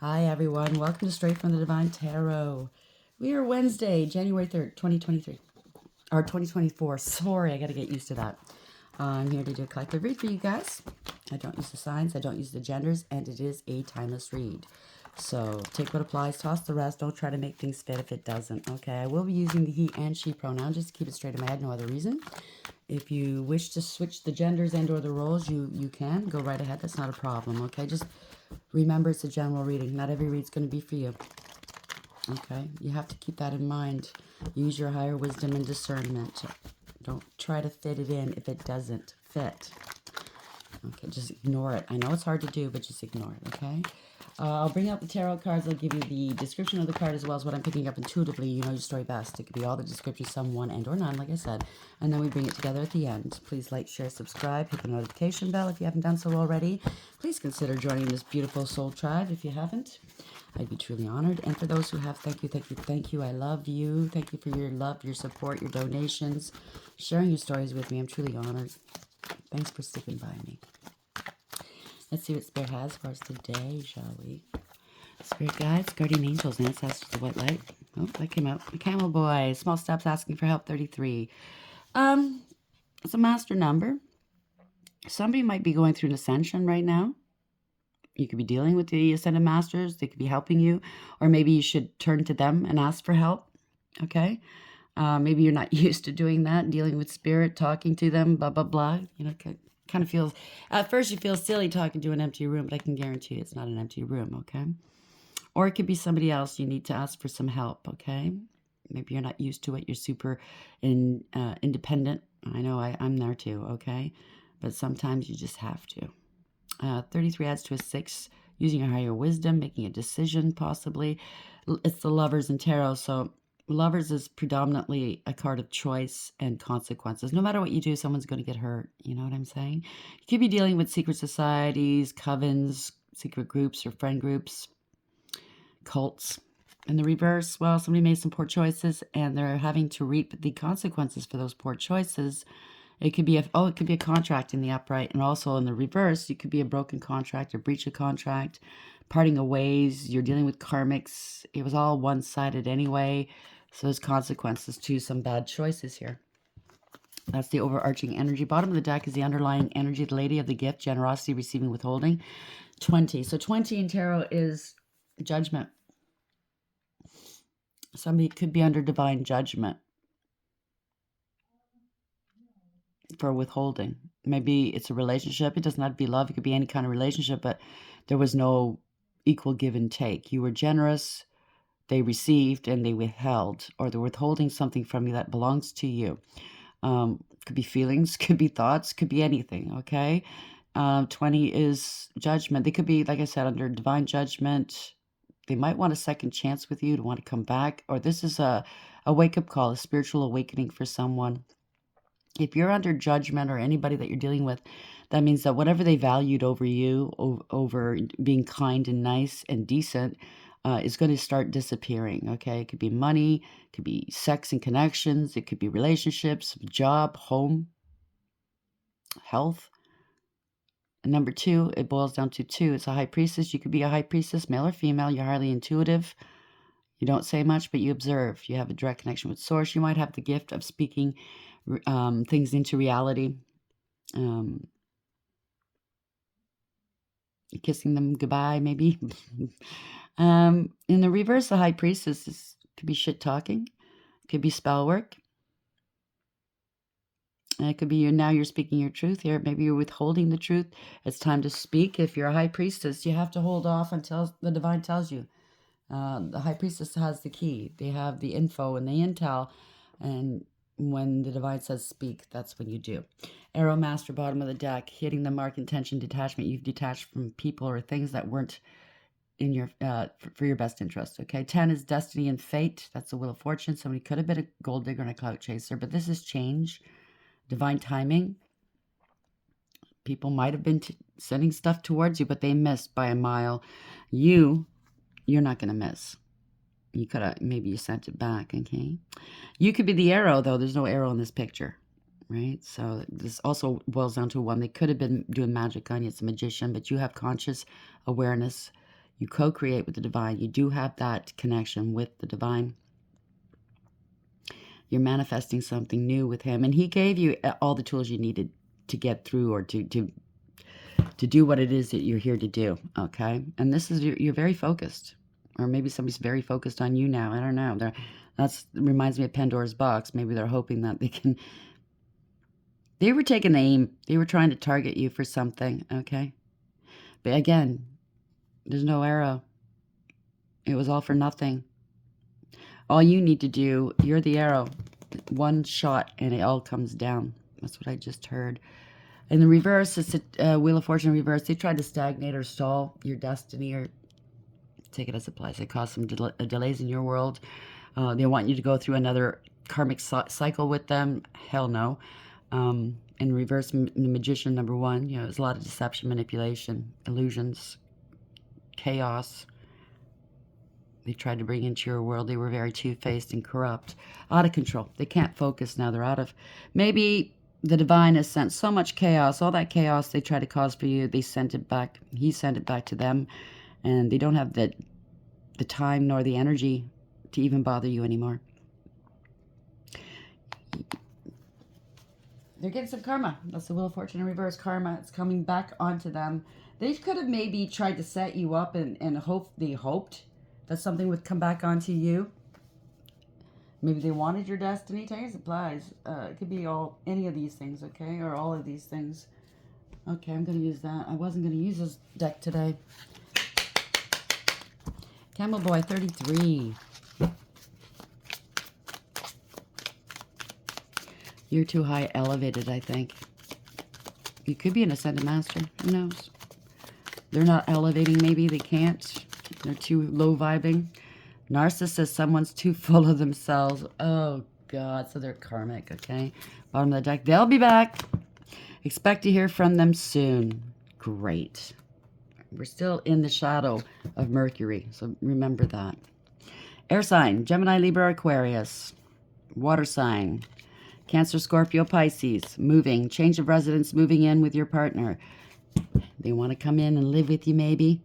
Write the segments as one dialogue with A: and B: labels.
A: Hi, everyone. Welcome to Straight from the Divine Tarot. We are Wednesday, January 3rd, 2023. Or 2024. Sorry, I got to get used to that. I'm here to do a collective read for you guys. I don't use the signs, I don't use the genders, and it is a timeless read. So take what applies, toss the rest. Don't try to make things fit if it doesn't. Okay, I will be using the he and she pronoun just to keep it straight in my head, no other reason. If you wish to switch the genders and or the roles, you can. Go right ahead. That's not a problem, okay? Just remember, it's a general reading. Not every read's going to be for you. Okay? You have to keep that in mind. Use your higher wisdom and discernment. Don't try to fit it in if it doesn't fit. Okay, just ignore it. I know it's hard to do, but just ignore it, okay? I'll bring out the tarot cards. I'll give you the description of the card as well as what I'm picking up intuitively. You know your story best. It could be all the descriptions, some one and or none, like I said. And then we bring it together at the end. Please like, share, subscribe. Hit the notification bell if you haven't done so already. Please consider joining this beautiful soul tribe if you haven't. I'd be truly honored. And for those who have, thank you, thank you, thank you. I love you. Thank you for your love, your support, your donations, sharing your stories with me. I'm truly honored. Thanks for sticking by me. Let's see what Spirit has for us today, shall we? Spirit guides, guardian angels, ancestors, the white light. Oh, that came out. The camel boy, small steps asking for help, 33. It's a master number. Somebody might be going through an ascension right now. You could be dealing with the ascended masters. They could be helping you. Or maybe you should turn to them and ask for help. Okay? Maybe you're not used to doing that, dealing with spirit, talking to them, blah, blah, blah. You know, kind of feels, at first you feel silly talking to an empty room, but I can guarantee you it's not an empty room, okay? Or it could be somebody else you need to ask for some help, okay? Maybe you're not used to it. You're super independent. I know I'm there too, okay? But sometimes you just have to. 33 adds to a 6, using your higher wisdom, making a decision possibly. It's the Lovers in Tarot, so Lovers is predominantly a card of choice and consequences. No matter what you do, someone's going to get hurt. You know what I'm saying? You could be dealing with secret societies, covens, secret groups or friend groups, cults. In the reverse, well, somebody made some poor choices and they're having to reap the consequences for those poor choices. It could be it could be a contract in the upright, and also in the reverse, it could be a broken contract, a breach of contract, parting of ways. You're dealing with karmics. It was all one-sided anyway, so there's consequences to some bad choices here. That's the overarching energy. Bottom of the deck is the underlying energy, the Lady of the Gift, generosity, receiving, withholding. 20. So 20 in tarot is judgment. Somebody could be under divine judgment for withholding. Maybe it's a relationship. It doesn't have to be love. It could be any kind of relationship, but there was no equal give and take. You were generous, they received, and they withheld, or they're withholding something from you that belongs to you. Could be feelings, could be thoughts, could be anything, okay? 20 is judgment. They could be, like I said, under divine judgment. They might want a second chance with you to want to come back, or this is a wake-up call, a spiritual awakening for someone. If you're under judgment or anybody that you're dealing with, that means that whatever they valued over you, over being kind and nice and decent, is going to start disappearing, okay? It could be money, it could be sex and connections, it could be relationships, job, home, health. And number 2, it boils down to 2. It's a high priestess. You could be a high priestess, male or female. You're highly intuitive. You don't say much, but you observe. You have a direct connection with source. You might have the gift of speaking things into reality, kissing them goodbye, maybe. In the reverse, the high priestess could be shit talking, could be spell work. And it could be now you're speaking your truth here. Maybe you're withholding the truth. It's time to speak. If you're a high priestess, you have to hold off until the divine tells you. The high priestess has the key. They have the info and the intel, and when the divine says speak, that's when you do. Arrow master, bottom of the deck, hitting the mark, intention, detachment. You've detached from people or things that weren't in your for your best interest. Okay, 10 is destiny and fate. That's the wheel of fortune. Somebody could have been a gold digger and a clout chaser, but this is change, divine timing. People might have been sending stuff towards you, but they missed by a mile. You're not going to miss. You could have, maybe you sent it back, okay? You could be the arrow, though. There's no arrow in this picture, right? So this also boils down to one. They could have been doing magic on you. It's a magician, but you have conscious awareness. You co-create with the divine. You do have that connection with the divine. You're manifesting something new with him. And he gave you all the tools you needed to get through or to do what it is that you're here to do, okay? And this is, you're very focused. Or maybe somebody's very focused on you now. I don't know. That reminds me of Pandora's box. Maybe they're hoping that they were taking aim. They were trying to target you for something, okay? But again, there's no arrow. It was all for nothing. All you need to do, you're the arrow. One shot and it all comes down. That's what I just heard. In the reverse, it's a Wheel of Fortune reverse. They tried to stagnate or stall your destiny, or take it as it applies. They cause some delays in your world. They want you to go through another karmic cycle with them. Hell no. In reverse, the Magician, number 1, there's a lot of deception, manipulation, illusions, chaos. They tried to bring into your world. They were very two-faced and corrupt, out of control. They can't focus now. They're out of, maybe the divine has sent so much chaos, all that chaos they tried to cause for you, they sent it back. He sent it back to them, and they don't have the time nor the energy to even bother you anymore. They're getting some karma. That's the Wheel of Fortune in reverse. Karma. It's coming back onto them. They could have maybe tried to set you up and they hoped that something would come back onto you. Maybe they wanted your destiny. Take it applies. It could be any of these things, okay? Or all of these things. Okay, I'm going to use that. I wasn't going to use this deck today. Camel Boy 33. You're too high elevated, I think. You could be an Ascended Master. Who knows? They're not elevating, maybe. They can't. They're too low vibing. Narcissist, someone's too full of themselves. Oh, God. So they're karmic, okay? Bottom of the deck. They'll be back. Expect to hear from them soon. Great. We're still in the shadow of Mercury, so remember that. Air sign, Gemini, Libra, Aquarius. Water sign, Cancer, Scorpio, Pisces. Moving, change of residence, moving in with your partner. They want to come in and live with you, maybe.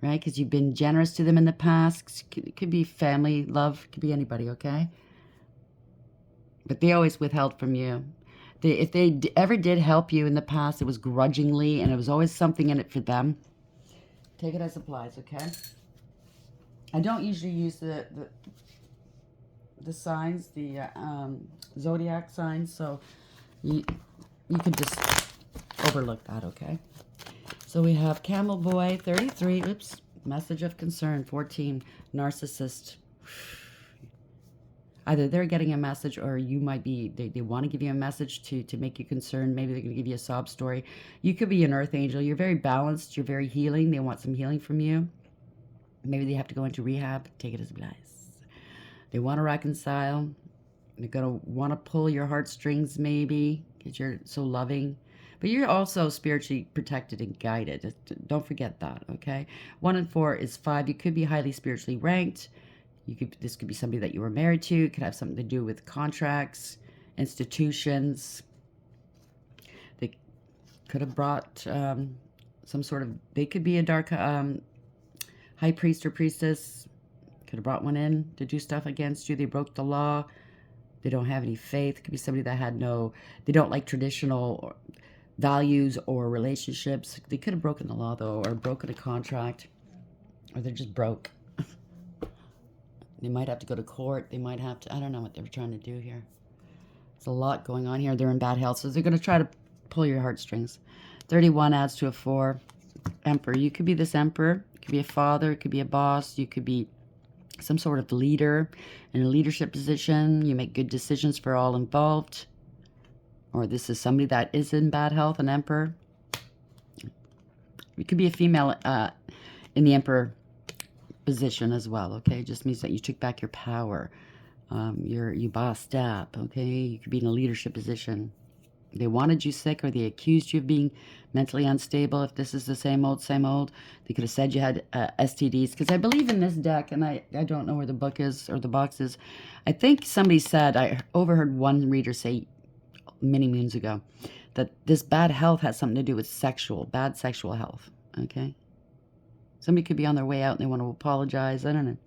A: Right? Because you've been generous to them in the past. It could be family, love. It could be anybody, okay? But they always withheld from you. If they ever did help you in the past, it was grudgingly, and it was always something in it for them. Take it as applies, okay? I don't usually use the signs, the zodiac signs, so you could just overlook that, okay? So we have Camel Boy 33, oops, message of concern 14, narcissist. Either they're getting a message, or you might be, they want to give you a message to make you concerned. Maybe they're going to give you a sob story. You could be an earth angel. You're very balanced. You're very healing. They want some healing from you. Maybe they have to go into rehab. Take it as advice. They want to reconcile. They're going to want to pull your heartstrings, maybe, because you're so loving. But you're also spiritually protected and guided. Don't forget that, okay? 1 and 4 is 5. You could be highly spiritually ranked. This could be somebody that you were married to. It could have something to do with contracts, institutions. They could have brought some sort of, they could be a dark high priest or priestess. Could have brought one in to do stuff against you. They broke the law. They don't have any faith. It could be somebody that had they don't like traditional values or relationships. They could have broken the law, though, or broken a contract, or they're just broke. They might have to go to court. They might have to, I don't know what they were trying to do here. There's a lot going on here. They're in bad health, so they're going to try to pull your heartstrings. 31 adds to a 4. Emperor. You could be this emperor. You could be a father. It could be a boss. You could be some sort of leader in a leadership position. You make good decisions for all involved. Or this is somebody that is in bad health, an emperor. You could be a female in the emperor position as well, okay? It just means that you took back your power. You bossed up, okay? You could be in a leadership position. They wanted you sick, or they accused you of being mentally unstable. If this is the same old, they could have said you had STDs. Because I believe in this deck, and I don't know where the book is or the box is. I think somebody said, I overheard one reader say many moons ago, that this bad health has something to do with bad sexual health, okay? Somebody could be on their way out and they want to apologize. I don't know.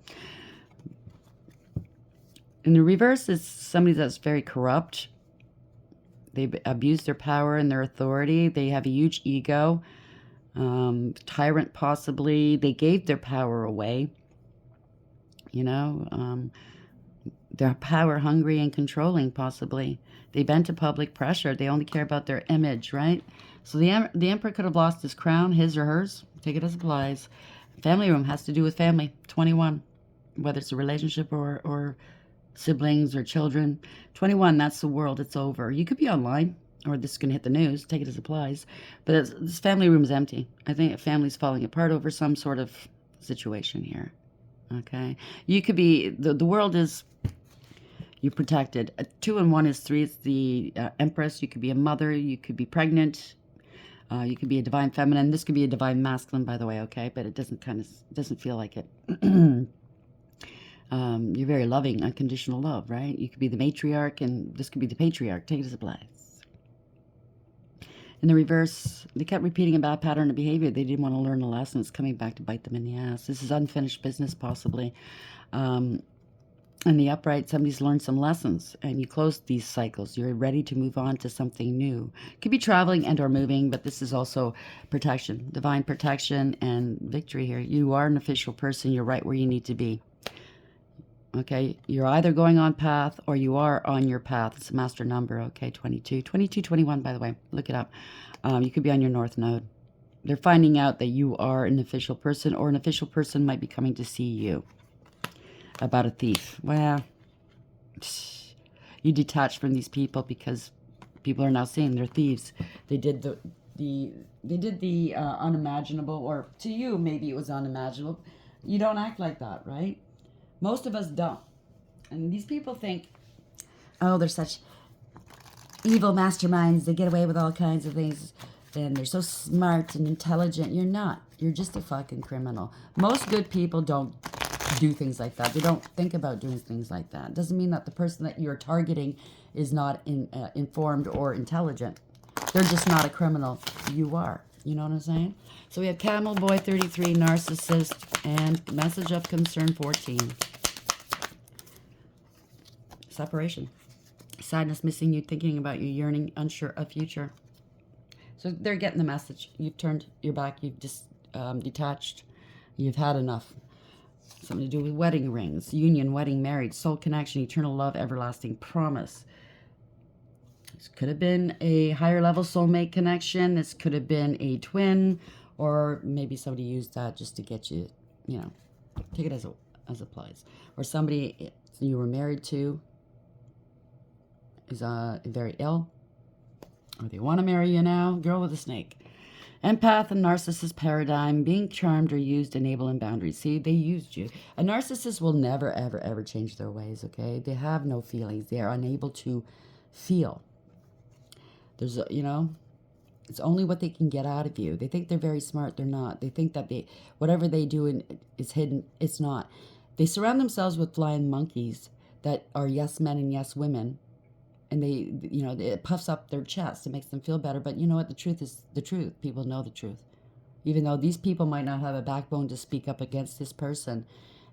A: In the reverse is somebody that's very corrupt. They abuse their power and their authority. They have a huge ego. Tyrant, possibly. They gave their power away. They're power hungry and controlling, possibly. They bend to public pressure. They only care about their image, right? So the emperor could have lost his crown, his or hers. Take it as it applies. Family room has to do with family. 21, whether it's a relationship or siblings or children. 21, that's the world. It's over. You could be online, or this is going to hit the news. Take it as it applies. But this family room is empty. I think a family's falling apart over some sort of situation here. Okay? You could be, the world is, you're protected. 2 and 1 is 3. It's the Empress. You could be a mother. You could be pregnant. You could be a divine feminine. This could be a divine masculine, by the way, okay? But it doesn't feel like it. You're very loving, unconditional love, right? You could be the matriarch, and this could be the patriarch. Take it as it applies. In the reverse, they kept repeating a bad pattern of behavior. They didn't want to learn the lesson. It's coming back to bite them in the ass. This is unfinished business, possibly. In the upright, somebody's learned some lessons, and you close these cycles. You're ready to move on to something new. Could be traveling and or moving, but this is also protection, divine protection and victory here. You are an official person. You're right where you need to be. Okay, you're either going on path or you are on your path. It's a master number, okay, 22. 22, 21, by the way. Look it up. You could be on your north node. They're finding out that you are an official person, or an official person might be coming to see you about a thief. Well, you detach from these people because people are now saying they're thieves. They did the unimaginable, or to you maybe it was unimaginable. You don't act like that, right? Most of us don't. And these people think, oh, they're such evil masterminds. They get away with all kinds of things. And they're so smart and intelligent. You're not. You're just a fucking criminal. Most good people don't do things like that. They don't think about doing things like that. It doesn't mean that the person that you're targeting is not informed or intelligent. They're just not a criminal. You are. You know what I'm saying? So we have Camel Boy 33, Narcissist, and Message of Concern 14. Separation. Sadness, missing you, thinking about you, yearning, unsure of future. So they're getting the message. You've turned your back. You've just detached. You've had enough. Something to do with wedding rings, union, wedding, married, soul connection, eternal love, everlasting promise. This could have been a higher level soulmate connection. This could have been a twin, or maybe somebody used that just to get you, take it as applies. Or somebody you were married to is very ill, or they want to marry you now. Girl with a snake. Empath and narcissist paradigm, being charmed or used, enabling boundaries. See, they used you. A narcissist will never, ever, ever change their ways, okay? They have no feelings. They are unable to feel. There's, it's only what they can get out of you. They think they're very smart. They're not. They think that whatever they do is hidden. It's not. They surround themselves with flying monkeys that are yes men and yes women. And it puffs up their chest. It makes them feel better. But you know what? The truth is the truth. People know the truth. Even though these people might not have a backbone to speak up against this person,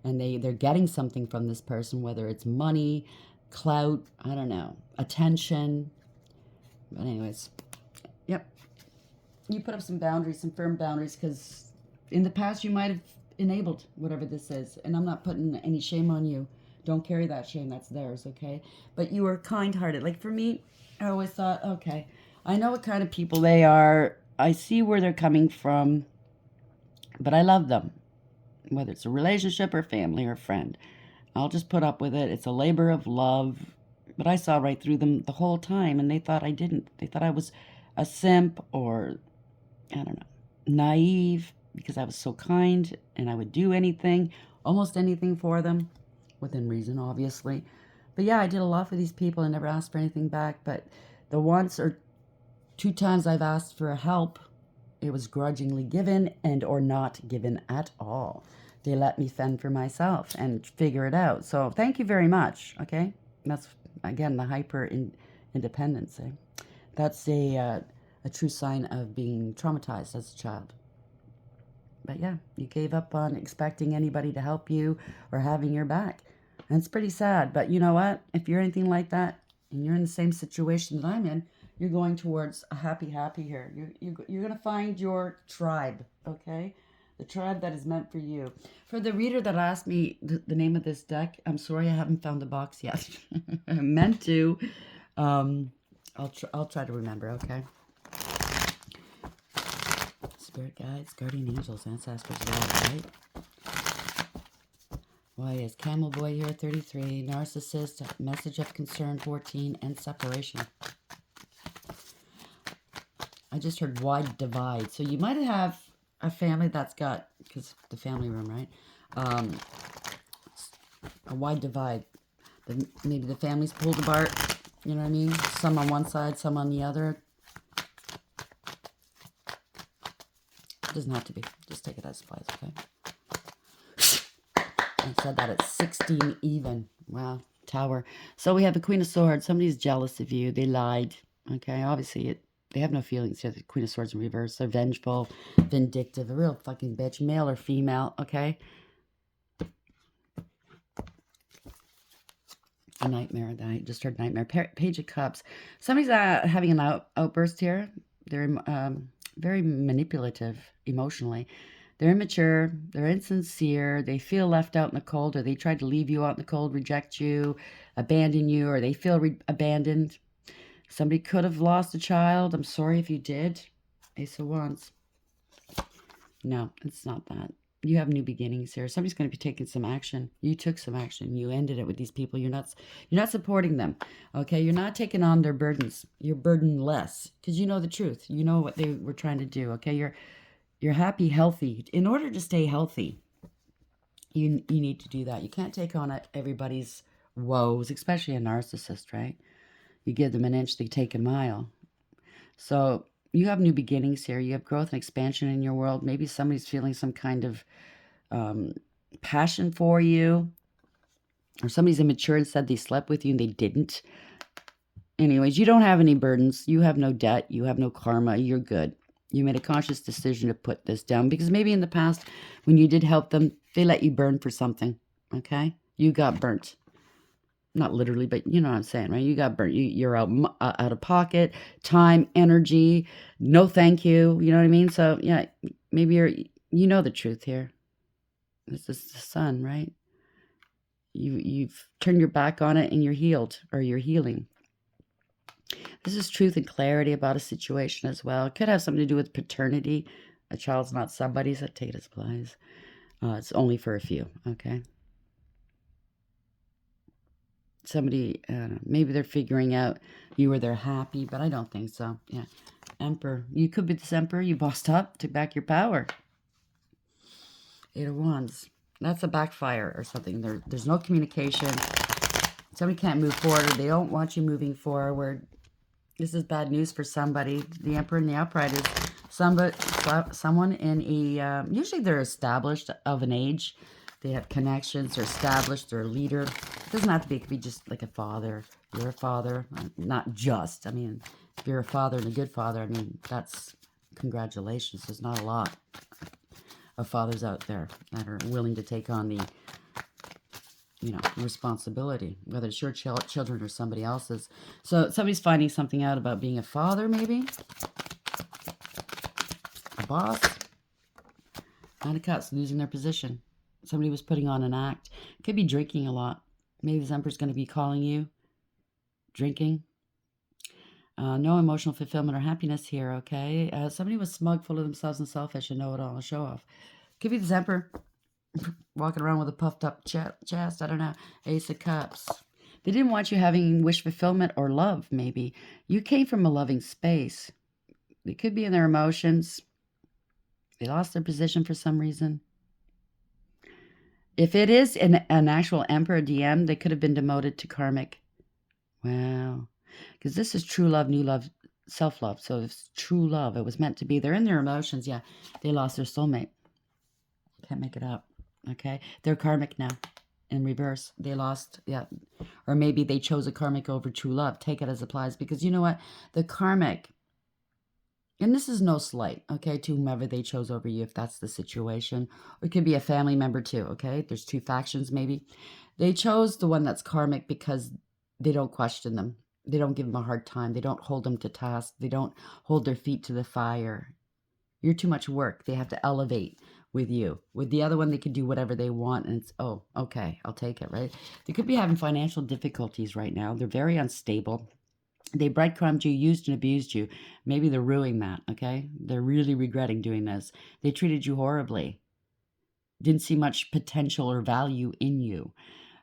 A: and they're getting something from this person, whether it's money, clout, I don't know, attention. But anyways, yep. You put up some boundaries, some firm boundaries, because in the past you might have enabled whatever this is. And I'm not putting any shame on you. Don't carry that shame. That's theirs, okay? But you were kind-hearted. Like for me, I always thought, okay, I know what kind of people they are. I see where they're coming from, but I love them, whether it's a relationship or family or friend. I'll just put up with it. It's a labor of love. But I saw right through them the whole time, and they thought I didn't. They thought I was a simp or, I don't know, naive, because I was so kind and I would do anything, almost anything for them. Within reason, obviously. But yeah, I did a lot for these people. I never asked for anything back. But the once or 2 times I've asked for help, it was grudgingly given and or not given at all. They let me fend for myself and figure it out. So thank you very much, okay? That's, again, the hyper-independence. That's a true sign of being traumatized as a child. But yeah, you gave up on expecting anybody to help you or having your back. And it's pretty sad. But you know what? If you're anything like that and you're in the same situation that I'm in, you're going towards a happy here. You're going to find your tribe, okay? The tribe that is meant for you. For the reader that asked me the name of this deck, I'm sorry I haven't found the box yet. I meant to. I'll try to remember, okay? Spirit guides, guardian angels, ancestors, love, right? Why is Camel Boy here, 33, narcissist, message of concern, 14, and separation. I just heard wide divide. So you might have a family that's got, because the family room, right? A wide divide. Maybe the family's pulled apart, you know what I mean? Some on one side, some on the other. It doesn't have to be. Just take it as supplies, okay? I said that it's 16 even. Wow. Tower. So we have the Queen of Swords. Somebody's jealous of you. They lied. Okay. Obviously, they have no feelings here. The Queen of Swords in reverse. They're vengeful, vindictive, a real fucking bitch. Male or female. Okay. A nightmare. I just heard nightmare. Page of Cups. Somebody's having an outburst here. They're very manipulative emotionally. They're immature, they're insincere, they feel left out in the cold, or they tried to leave you out in the cold, reject you, abandon you, or they feel abandoned. Somebody could have lost a child. I'm sorry if you did. Ace of Wands. No, it's not that. You have new beginnings here. Somebody's going to be taking some action. You took some action. You ended it with these people. You're not supporting them. Okay, you're not taking on their burdens. You're burdenless because you know the truth. You know what they were trying to do. Okay, you're happy, healthy. In order to stay healthy, you need to do that. You can't take on everybody's woes, especially a narcissist, right? You give them an inch, they take a mile. So you have new beginnings here. You have growth and expansion in your world. Maybe somebody's feeling some kind of passion for you. Or somebody's immature and said they slept with you and they didn't. Anyways, you don't have any burdens. You have no debt. You have no karma. You're good. You made a conscious decision to put this down because maybe in the past when you did help them, they let you burn for something, okay? You got burnt. Not literally, but you know what I'm saying, right? You got burnt. You're out of pocket, time, energy, no thank you, you know what I mean? So, yeah, maybe you know the truth here. This is the sun, right? You've turned your back on it and you're healed or you're healing. This is truth and clarity about a situation as well. It could have something to do with paternity. A child's not somebody's. So take it as applies. It's only for a few, okay? Somebody, maybe they're figuring out you were there happy, but I don't think so. Yeah. Emperor. You could be this emperor. You bossed up, took back your power. 8 of Wands. That's a backfire or something. There's no communication. Somebody can't move forward or they don't want you moving forward. This is bad news for somebody. The Emperor and the Upright is someone in a, usually they're established of an age. They have connections, they're established, they're a leader. It doesn't have to be, it could be just like a father. You're a father, not just. I mean, if you're a father and a good father, I mean, that's congratulations. There's not a lot of fathers out there that are willing to take on the, responsibility, whether it's your children or somebody else's. So somebody's finding something out about being a father, maybe. A boss. Nine of Cups, losing their position. Somebody was putting on an act. Could be drinking a lot. Maybe this Emperor's going to be calling you. Drinking. No emotional fulfillment or happiness here, okay? Somebody was smug, full of themselves and selfish and know-it-all and show off. Could be this Emperor walking around with a puffed up chest. I don't know. Ace of Cups. They didn't want you having wish fulfillment or love, maybe. You came from a loving space. They could be in their emotions. They lost their position for some reason. If it is an actual Emperor DM, they could have been demoted to karmic. Wow. Because this is true love, new love, self-love. So it's true love. It was meant to be. They're in their emotions. Yeah. They lost their soulmate. Can't make it up. Okay. They're karmic now. In reverse. They lost. Yeah. Or maybe they chose a karmic over true love. Take it as applies. Because you know what? The karmic And this is no slight, okay, to whomever they chose over you, if that's the situation. Or it could be a family member too, okay? There's two factions maybe. They chose the one that's karmic because they don't question them. They don't give them a hard time. They don't hold them to task. They don't hold their feet to the fire. You're too much work. They have to elevate with you. With the other one, they can do whatever they want, and it's, oh, okay, I'll take it, right? They could be having financial difficulties right now. They're very unstable. They breadcrumbed you, used and abused you. Maybe they're ruining that, okay? They're really regretting doing this. They treated you horribly. Didn't see much potential or value in you.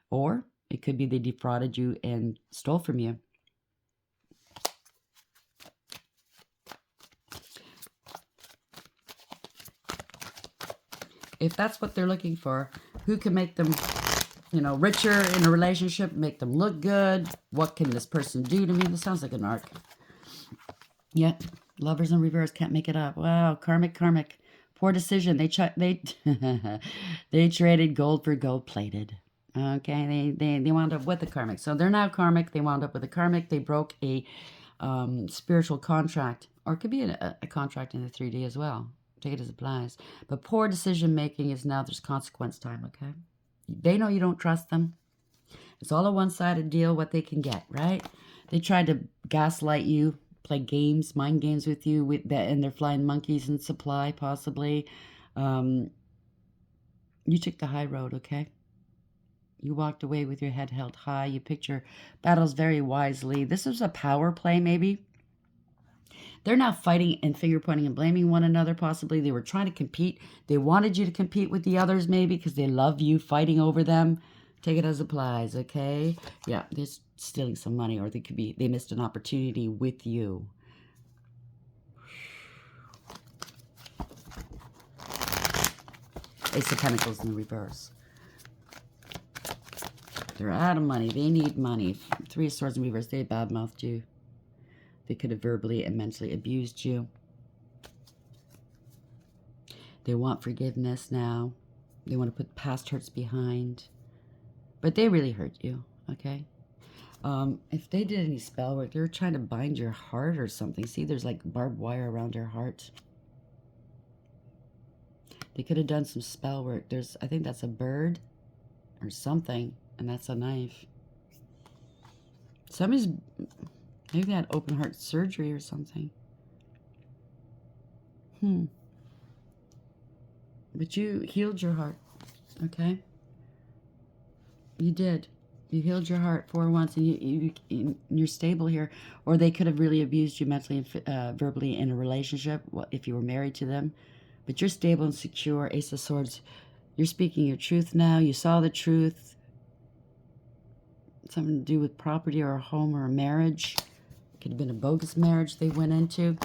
A: Or it could be they defrauded you and stole from you. If that's what they're looking for, who can make them, richer in a relationship, make them look good? What can this person do to me? This sounds like an arc. Yeah, lovers in reverse, can't make it up. Wow, karmic. Poor decision. They they traded gold for gold plated. Okay, they wound up with a karmic. So they're now karmic. They wound up with a karmic. They broke a spiritual contract, or it could be a contract in the 3D as well. Take it as it applies. But poor decision making is now there's consequence time, okay? They know you don't trust them. It's all a one-sided deal, what they can get, right? They tried to gaslight you, play games, mind games with you, and they're flying monkeys in supply, possibly. You took the high road, okay? You walked away with your head held high. You picked your battles very wisely. This was a power play, maybe. They're now fighting and finger pointing and blaming one another, possibly. They were trying to compete. They wanted you to compete with the others, maybe, because they love you fighting over them. Take it as applies, okay? Yeah, they're stealing some money, or they missed an opportunity with you. Ace of Pentacles in the reverse. They're out of money. They need money. Three of Swords in reverse. They badmouthed you. They could have verbally and mentally abused you. They want forgiveness now. They want to put past hurts behind. But they really hurt you, okay? If they did any spell work, they were trying to bind your heart or something. See, there's like barbed wire around your heart. They could have done some spell work. I think that's a bird or something, and that's a knife. Maybe they had open heart surgery or something. But you healed your heart, okay? You did. You healed your heart for once, and you're stable here. Or they could have really abused you mentally and verbally in a relationship if you were married to them. But you're stable and secure. Ace of Swords. You're speaking your truth now. You saw the truth. Something to do with property or a home or a marriage. Could have been a bogus marriage they went into.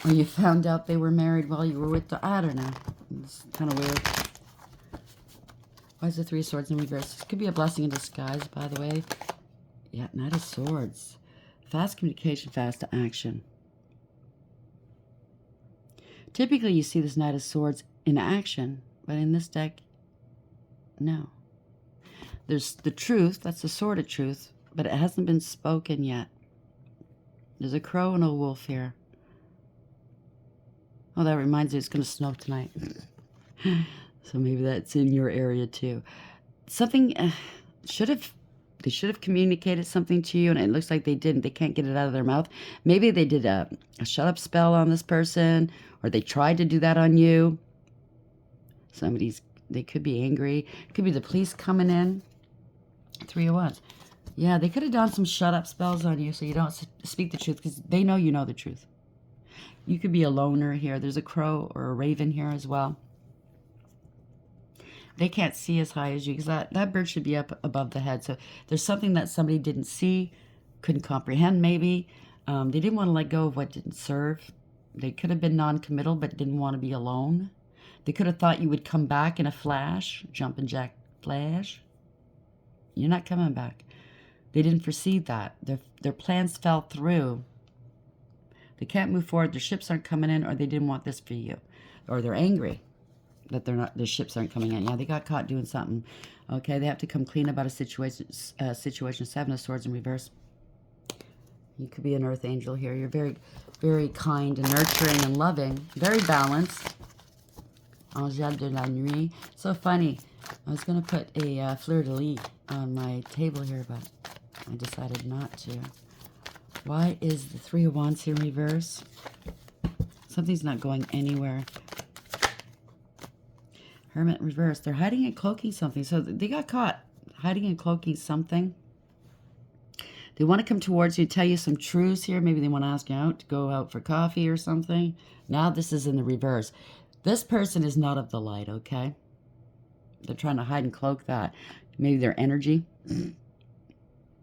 A: Or you found out they were married while you were with I don't know. It's kind of weird. Why is the Three of Swords in reverse? This could be a blessing in disguise, by the way. Yeah, Knight of Swords. Fast communication, fast action. Typically, you see this Knight of Swords in action, but in this deck, no. There's the truth. That's the sword of truth, but it hasn't been spoken yet. There's a crow and a wolf here. Oh, that reminds me, it's going to snow tonight. So maybe that's in your area too. Something they should have communicated something to you, and it looks like they didn't. They can't get it out of their mouth. Maybe they did a shut up spell on this person, or they tried to do that on you. They could be angry. It could be the police coming in. Three of Wands. Yeah, they could have done some shut up spells on you so you don't speak the truth, because they know you know the truth. You could be a loner here. There's a crow or a raven here as well. They can't see as high as you, because that bird should be up above the head. So there's something that somebody didn't see, couldn't comprehend maybe. They didn't want to let go of what didn't serve. They could have been non-committal but didn't want to be alone. They could have thought you would come back in a flash, jumping jack flash. You're not coming back. They didn't foresee that. Their plans fell through. They can't move forward. Their ships aren't coming in, or they didn't want this for you. Or they're angry that their ships aren't coming in. Yeah, they got caught doing something. Okay, they have to come clean about a situation. Seven of Swords in reverse. You could be an earth angel here. You're very, very kind and nurturing and loving. Very balanced. Angel de la nuit. So funny. I was going to put a fleur-de-lis on my table here, but I decided not to. Why is the Three of Wands here in reverse? Something's not going anywhere. Hermit in reverse. They're hiding and cloaking something. So they got caught hiding and cloaking something. They want to come towards you, tell you some truths here. Maybe they want to ask you out to go out for coffee or something. Now this is in the reverse. This person is not of the light, okay? They're trying to hide and cloak that. Maybe their energy.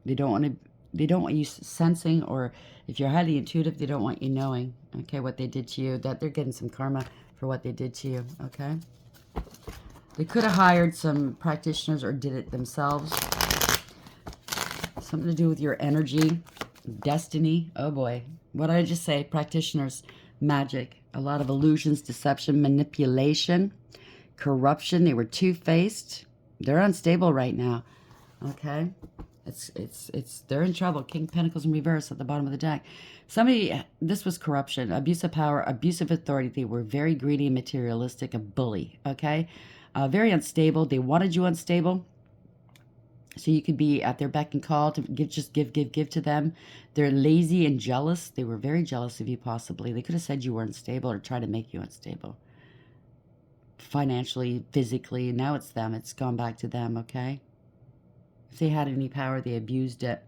A: They don't want you sensing, or if you're highly intuitive, they don't want you knowing, okay, what they did to you, that they're getting some karma for what they did to you, okay? They could have hired some practitioners or did it themselves. Something to do with your energy, destiny. Oh boy. What did I just say? Practitioners, magic, a lot of illusions, deception, manipulation, corruption. They were two-faced. They're unstable right now. Okay? They're in trouble. King of Pentacles in reverse at the bottom of the deck. This was corruption, abuse of power, abuse of authority. They were very greedy and materialistic, a bully, okay? Very unstable. They wanted you unstable, so you could be at their beck and call to give to them. They're lazy and jealous. They were very jealous of you, possibly. They could have said you were unstable or tried to make you unstable. Financially, physically. Now it's them. It's gone back to them, okay? If they had any power, they abused it.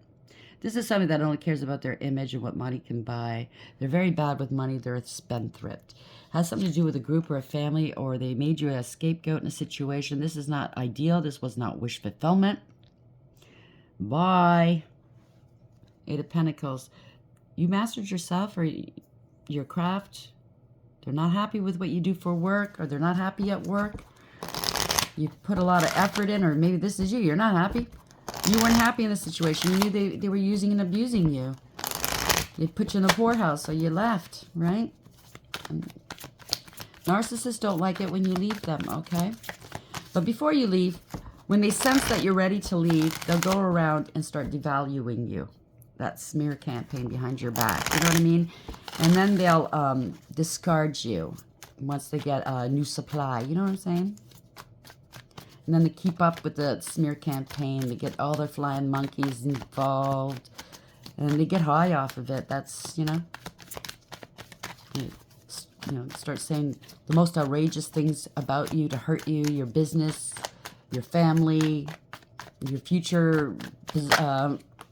A: This is somebody that only cares about their image and what money can buy. They're very bad with money. They're a spendthrift. Has something to do with a group or a family, or they made you a scapegoat in a situation. This is not ideal. This was not wish fulfillment. Bye. Eight of Pentacles. You mastered yourself or your craft. They're not happy with what you do for work, or they're not happy at work. You put a lot of effort in, or maybe this is you. You're not happy. You weren't happy in the situation. You knew they were using and abusing you. They put you in the poorhouse, so you left, right? And narcissists don't like it when you leave them, okay? But before you leave, when they sense that you're ready to leave, they'll go around and start devaluing you. That smear campaign behind your back. You know what I mean? And then they'll discard you once they get a new supply. You know what I'm saying? And then they keep up with the smear campaign. They get all their flying monkeys involved. And they get high off of it. That's, you know, start saying the most outrageous things about you to hurt you, your business, your family, your future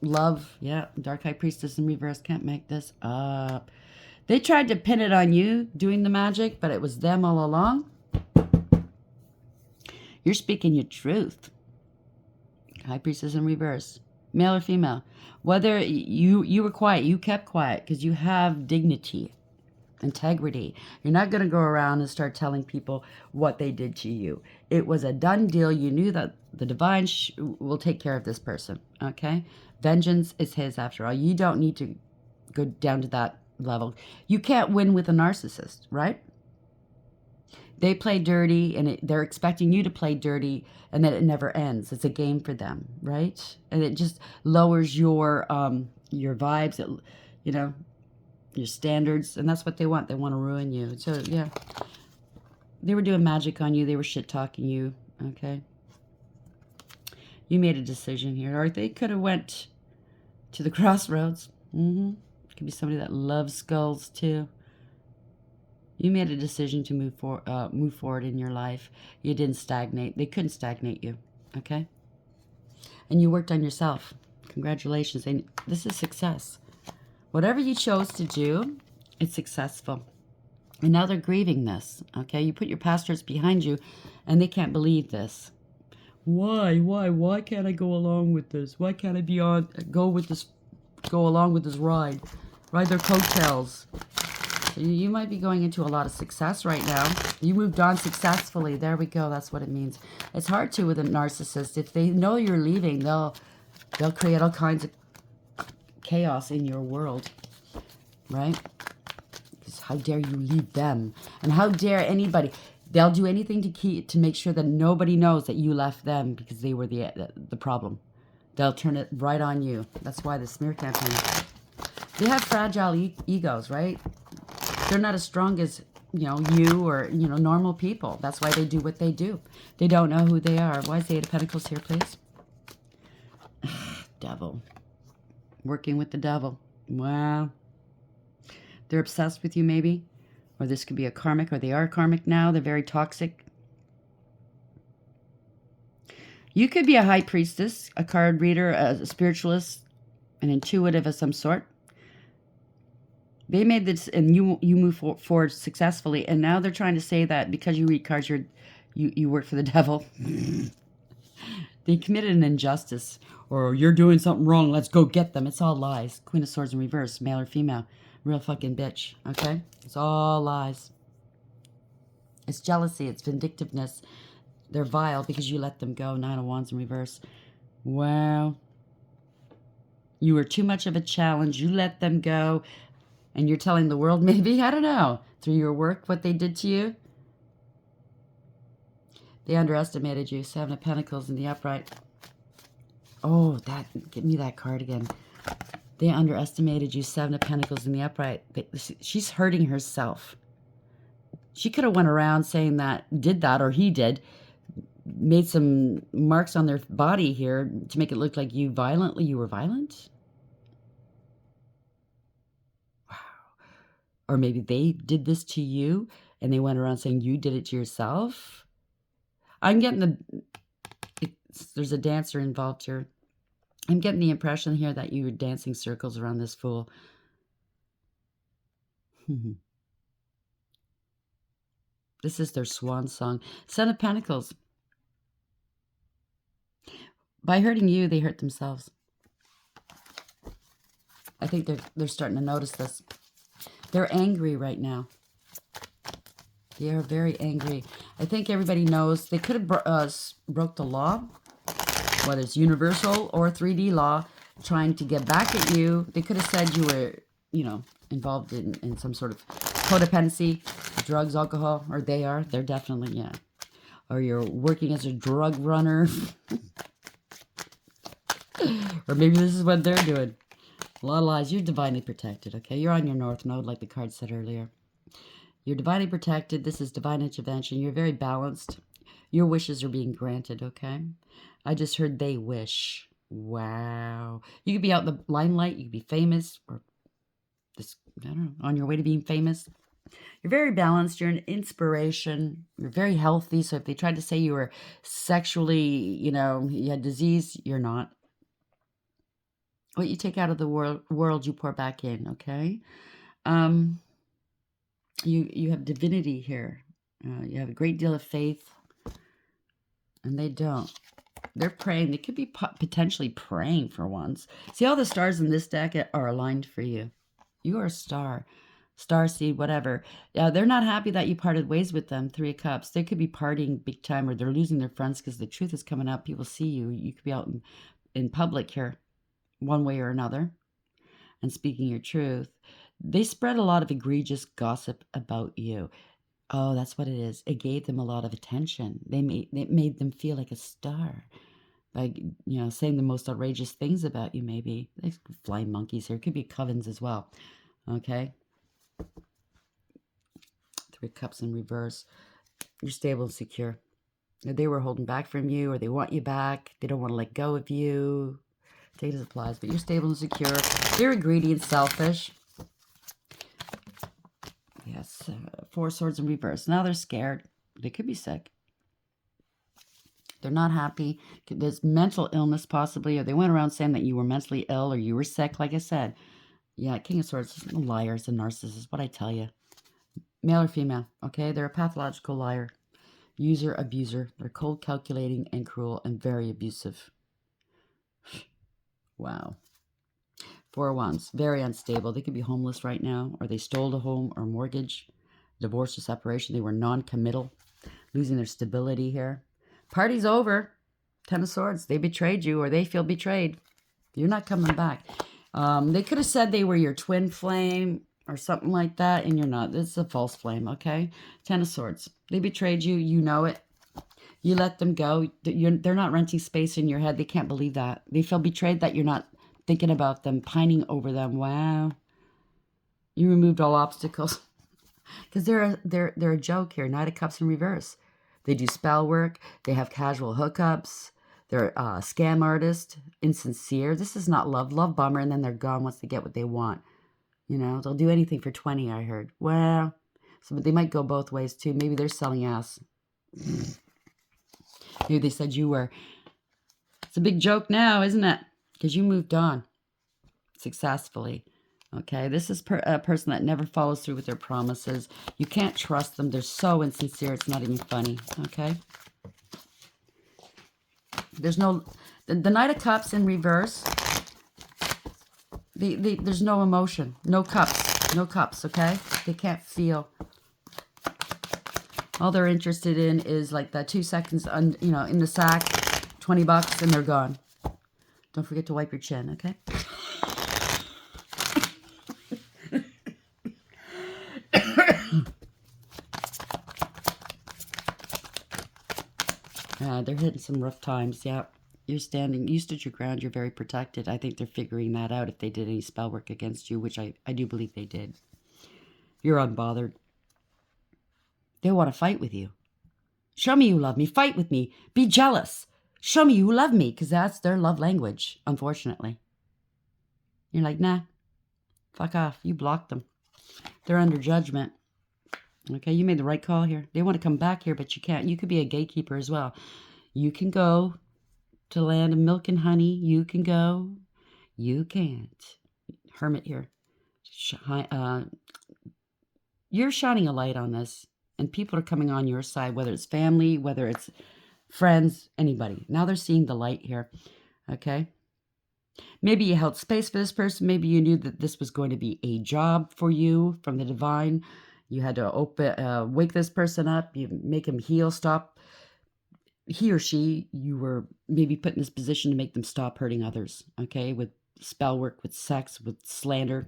A: love. Yeah, Dark High Priestess in reverse. Can't make this up. They tried to pin it on you doing the magic, but it was them all along. You're speaking your truth. High Priestess in reverse. Male or female. Whether you were quiet, you kept quiet because you have dignity, integrity. You're not going to go around and start telling people what they did to you. It was a done deal. You knew that the divine will take care of this person, okay? Vengeance is his after all. You don't need to go down to that level. You can't win with a narcissist, right? They play dirty, and they're expecting you to play dirty, and then it never ends. It's a game for them, right? And it just lowers your vibes, your standards, and that's what they want. They want to ruin you. So, yeah. They were doing magic on you. They were shit-talking you, okay? You made a decision here. Or they could have went to the crossroads. Could be somebody that loves skulls, too. You made a decision to move forward in your life. You didn't stagnate. They couldn't stagnate you, okay? And you worked on yourself. Congratulations. And this is success. Whatever you chose to do, it's successful. And now they're grieving this, okay? You put your past hurts behind you, and they can't believe this. Why can't I go along with this? Why can't I go along with this ride? Ride their coattails. You might be going into a lot of success right now. You moved on successfully. There we go. That's what it means. It's hard to with a narcissist. If they know you're leaving, they'll create all kinds of chaos in your world, right? Because how dare you leave them? And how dare anybody? They'll do anything to make sure that nobody knows that you left them because they were the problem. They'll turn it right on you. That's why the smear campaign. They have fragile egos, right? They're not as strong as, you or, normal people. That's why they do what they do. They don't know who they are. Why is the Eight of Pentacles here, please? Devil. Working with the devil. Wow. They're obsessed with you, maybe. Or this could be a karmic, or they are karmic now. They're very toxic. You could be a high priestess, a card reader, a spiritualist, an intuitive of some sort. They made this, and you move forward successfully, and now they're trying to say that because you read cards, you work for the devil. They committed an injustice, or you're doing something wrong, let's go get them. It's all lies. Queen of Swords in reverse, male or female. Real fucking bitch, okay? It's all lies. It's jealousy, it's vindictiveness. They're vile because you let them go. Nine of Wands in reverse. Wow. You were too much of a challenge. You let them go. And you're telling the world, maybe, I don't know, through your work, what they did to you. They underestimated you. Seven of Pentacles in the upright. Oh, give me that card again. They underestimated you. Seven of Pentacles in the upright. She's hurting herself. She could have went around saying did that, or he did, made some marks on their body here to make it look like you were violent. Or maybe they did this to you and they went around saying you did it to yourself. I'm getting there's a dancer involved here. I'm getting the impression here that you were dancing circles around this fool. This is their swan song. Son of Pentacles. By hurting you, they hurt themselves. I think they're starting to notice this. They're angry right now. They are very angry. I think everybody knows they could have broke the law, whether it's universal or 3D law, trying to get back at you. They could have said you were, involved in some sort of codependency, drugs, alcohol, or they're definitely, yeah. Or you're working as a drug runner. Or maybe this is what they're doing. A lot of lies. You're divinely protected, okay? You're on your North Node, like the card said earlier. You're divinely protected. This is divine intervention. You're very balanced. Your wishes are being granted, okay? I just heard they wish. Wow. You could be out in the limelight. You could be famous, or this, I don't know, on your way to being famous. You're very balanced. You're an inspiration. You're very healthy. So if they tried to say you were sexually, you had disease, you're not. What you take out of the world, you pour back in, okay? You have divinity here. You have a great deal of faith, and they don't. They're praying. They could be potentially praying for once. See, all the stars in this deck are aligned for you. You are a star. Starseed, whatever. They're not happy that you parted ways with them. Three of Cups. They could be partying big time, or they're losing their friends because the truth is coming out. People see you. You could be out in public here, one way or another, and speaking your truth. They spread a lot of egregious gossip about you. Oh, that's what it is. It gave them a lot of attention. It made them feel like a star by, saying the most outrageous things about you, maybe. There's flying monkeys here. It could be covens as well. Okay? Three of Cups in reverse. You're stable and secure. They were holding back from you, or they want you back. They don't want to let go of you. Take it as applies, but you're stable and secure. They're greedy and selfish. Yes, Four Swords in reverse. Now they're scared. They could be sick. They're not happy. There's mental illness possibly, or they went around saying that you were mentally ill or you were sick, like I said. Yeah, King of Swords is a liar. It's a narcissist, what I tell you. Male or female, okay? They're a pathological liar. User, abuser. They're cold, calculating, and cruel, and very abusive. Wow. Four of Wands, very unstable. They could be homeless right now, or they stole a home or mortgage, divorce or separation. They were non-committal, losing their stability here. Party's over. Ten of Swords. They betrayed you, or they feel betrayed. You're not coming back. They could have said they were your twin flame or something like that, and you're not. This is a false flame, okay? Ten of Swords. They betrayed you. You know it. You let them go. They're not renting space in your head. They can't believe that. They feel betrayed that you're not thinking about them, pining over them. Wow. You removed all obstacles. Because they're a joke here. Knight of Cups in reverse. They do spell work. They have casual hookups. They're a scam artist. Insincere. This is not love. Love bummer, and then they're gone once they get what they want. You know, they'll do anything for 20, I heard. Well, so but they might go both ways, too. Maybe they're selling ass. Maybe they said you were. It's a big joke now, isn't it? Because you moved on successfully. Okay, this is a person that never follows through with their promises. You can't trust them. They're so insincere, it's not even funny. Okay? There's no... The Knight of Cups in reverse. There's no emotion. No cups. No cups, okay? They can't feel. All they're interested in is like that 2 seconds, in the sack, $20, and they're gone. Don't forget to wipe your chin, okay? They're hitting some rough times, yeah. You stood your ground, you're very protected. I think they're figuring that out if they did any spell work against you, which I do believe they did. You're unbothered. They want to fight with you. Show me you love me. Fight with me. Be jealous. Show me you love me, because that's their love language, unfortunately. You're like, nah, fuck off. You blocked them. They're under judgment. Okay, you made the right call here. They want to come back here, but you can't. You could be a gatekeeper as well. You can go to the land of milk and honey. You can go. You can't. Hermit here. You're shining a light on this, and people are coming on your side, whether it's family, whether it's friends, anybody. Now they're seeing the light here. Okay? Maybe you held space for this person. Maybe you knew that this was going to be a job for you from the divine. You had to wake this person up. You make him heal, stop. He or she, you were maybe put in this position to make them stop hurting others. Okay? With spell work, with sex, with slander.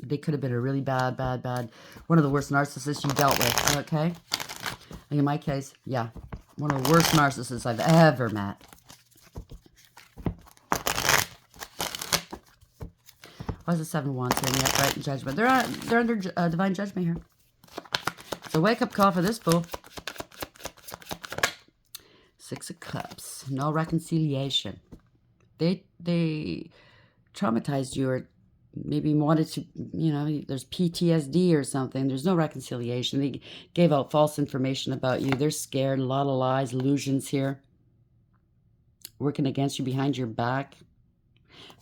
A: They could have been a really bad, one of the worst narcissists you dealt with. Okay? In my case, yeah. One of the worst narcissists I've ever met. Why is the 7 of Wands here in the upright in judgment? They're under divine judgment here. It's a wake-up call for this fool. 6 of Cups. No reconciliation. They traumatized you, or maybe wanted to, there's PTSD or something. There's no reconciliation. They gave out false information about you. They're scared. A lot of lies, illusions here. Working against you behind your back.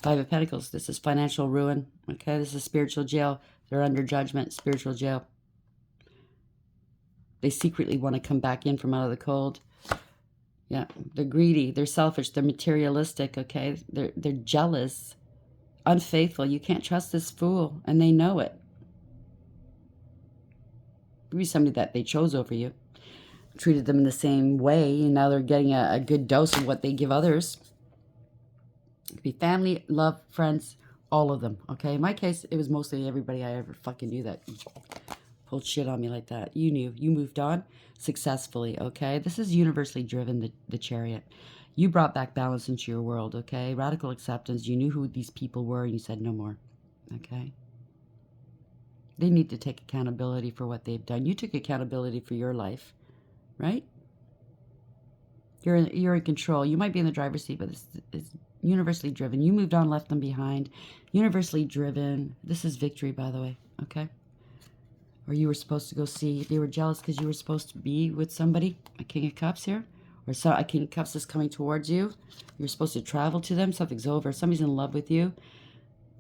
A: 5 of Pentacles. This is financial ruin. Okay, this is spiritual jail. They're under judgment, spiritual jail. They secretly want to come back in from out of the cold. Yeah, they're greedy. They're selfish. They're materialistic, okay? They're jealous, unfaithful. You can't trust this fool, and they know it. Maybe somebody that they chose over you. Treated them in the same way, and now they're getting a good dose of what they give others. It could be family, love, friends, all of them, okay? In my case, it was mostly everybody I ever fucking knew that pulled shit on me like that. You knew. You moved on successfully, okay? This is universally driven, the Chariot. You brought back balance into your world, okay? Radical acceptance. You knew who these people were, and you said no more, okay? They need to take accountability for what they've done. You took accountability for your life, right? You're in control. You might be in the driver's seat, but this is universally driven. You moved on, left them behind. Universally driven. This is victory, by the way, okay? Or you were supposed to go see. They were jealous because you were supposed to be with somebody. A King of Cups here. Or so a King of Cups is coming towards you. You're supposed to travel to them. Something's over. Somebody's in love with you.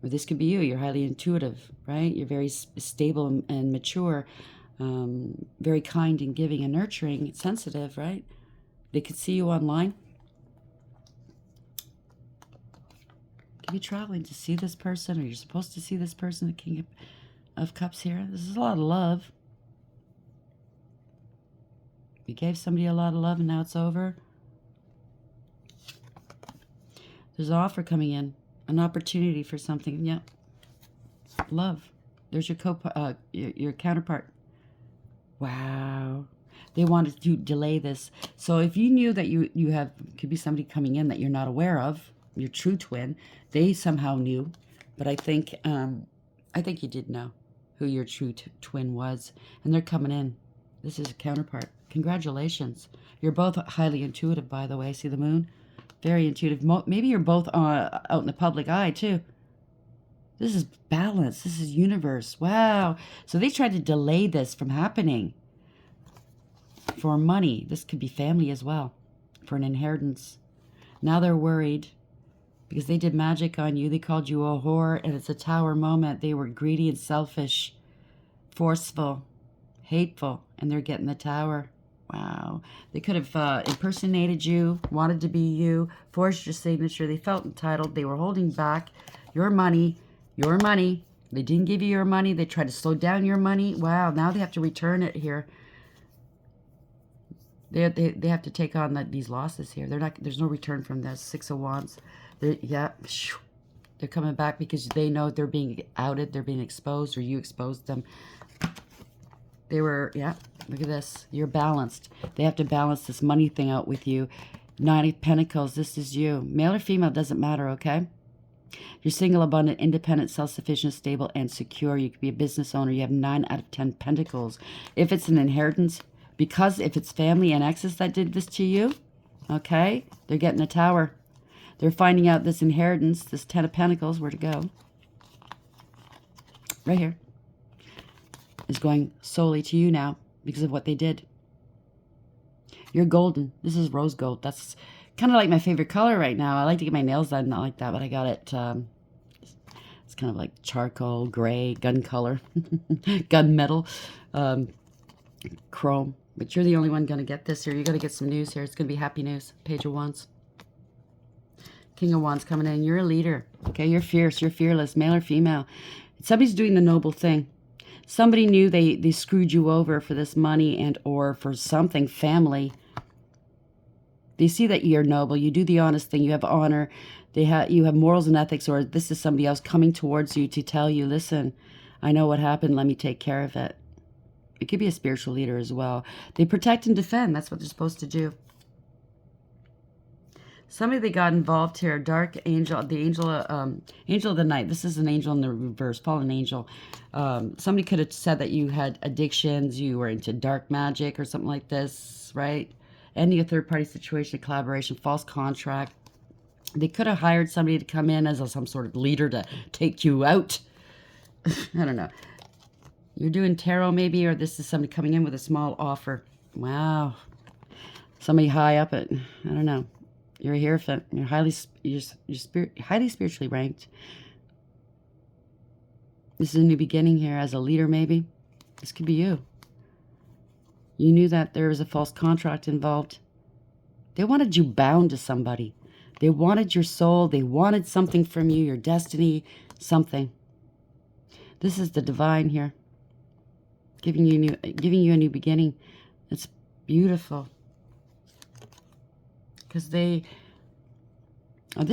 A: Or this could be you. You're highly intuitive, right? You're very stable and mature. Very kind and giving and nurturing. Sensitive, right? They could see you online. Could be traveling to see this person, or you're supposed to see this person, the King of Cups here. This is a lot of love. You gave somebody a lot of love and now it's over. There's an offer coming in. An opportunity for something. Yeah. Love. There's your counterpart. Wow. They wanted to delay this. So if you knew that you could be somebody coming in that you're not aware of, your true twin, they somehow knew. But I think I think you did know who your true twin was. And they're coming in. This is a counterpart. Congratulations. You're both highly intuitive, by the way. See the moon? Very intuitive. Maybe you're both out in the public eye, too. This is balance. This is universe. Wow. So they tried to delay this from happening for money. This could be family as well, for an inheritance. Now they're worried because they did magic on you. They called you a whore, and it's a tower moment. They were greedy and selfish, forceful, hateful, and they're getting the tower. Wow. They could have impersonated you, wanted to be you, forged your signature. They felt entitled. They were holding back your money. Your money. They didn't give you your money. They tried to slow down your money. Wow. Now they have to return it here. They have to take on these losses here. There's no return from this. 6 of Wands. They're coming back because they know they're being outed. They're being exposed, or you exposed them. They were, look at this. You're balanced. They have to balance this money thing out with you. 9 of Pentacles. This is you. Male or female, doesn't matter, okay? You're single, abundant, independent, self-sufficient, stable, and secure. You could be a business owner. You have 9 out of 10 Pentacles. If it's an inheritance, because if it's family and exes that did this to you, okay, they're getting a tower. They're finding out this inheritance, this 10 of Pentacles, where to go. Right here. Is going solely to you now because of what they did. You're golden. This is rose gold. That's kind of like my favorite color right now. I like to get my nails done, not like that, but I got it. It's kind of like charcoal, gray, gun color, gunmetal, chrome. But you're the only one going to get this here. You're going to get some news here. It's going to be happy news. Page of Wands. King of Wands coming in. You're a leader. Okay, you're fierce. You're fearless, male or female. Somebody's doing the noble thing. Somebody knew they screwed you over for this money and or for something, family. They see that you're noble. You do the honest thing. You have honor. You have morals and ethics, or this is somebody else coming towards you to tell you, listen, I know what happened. Let me take care of it. It could be a spiritual leader as well. They protect and defend. That's what they're supposed to do. Somebody that got involved here, dark angel, the angel of the night. This is an angel in the reverse, fallen angel. Somebody could have said that you had addictions, you were into dark magic or something like this, right? Any third-party situation, collaboration, false contract. They could have hired somebody to come in as some sort of leader to take you out. I don't know. You're doing tarot maybe, or this is somebody coming in with a small offer. Wow. Somebody high up at, I don't know. You're a hierophant. You're highly spiritually ranked. This is a new beginning here as a leader maybe. This could be you. You knew that there was a false contract involved. They wanted you bound to somebody. They wanted your soul. They wanted something from you, your destiny, something. This is the divine here. Giving you a new beginning. It's beautiful. Because this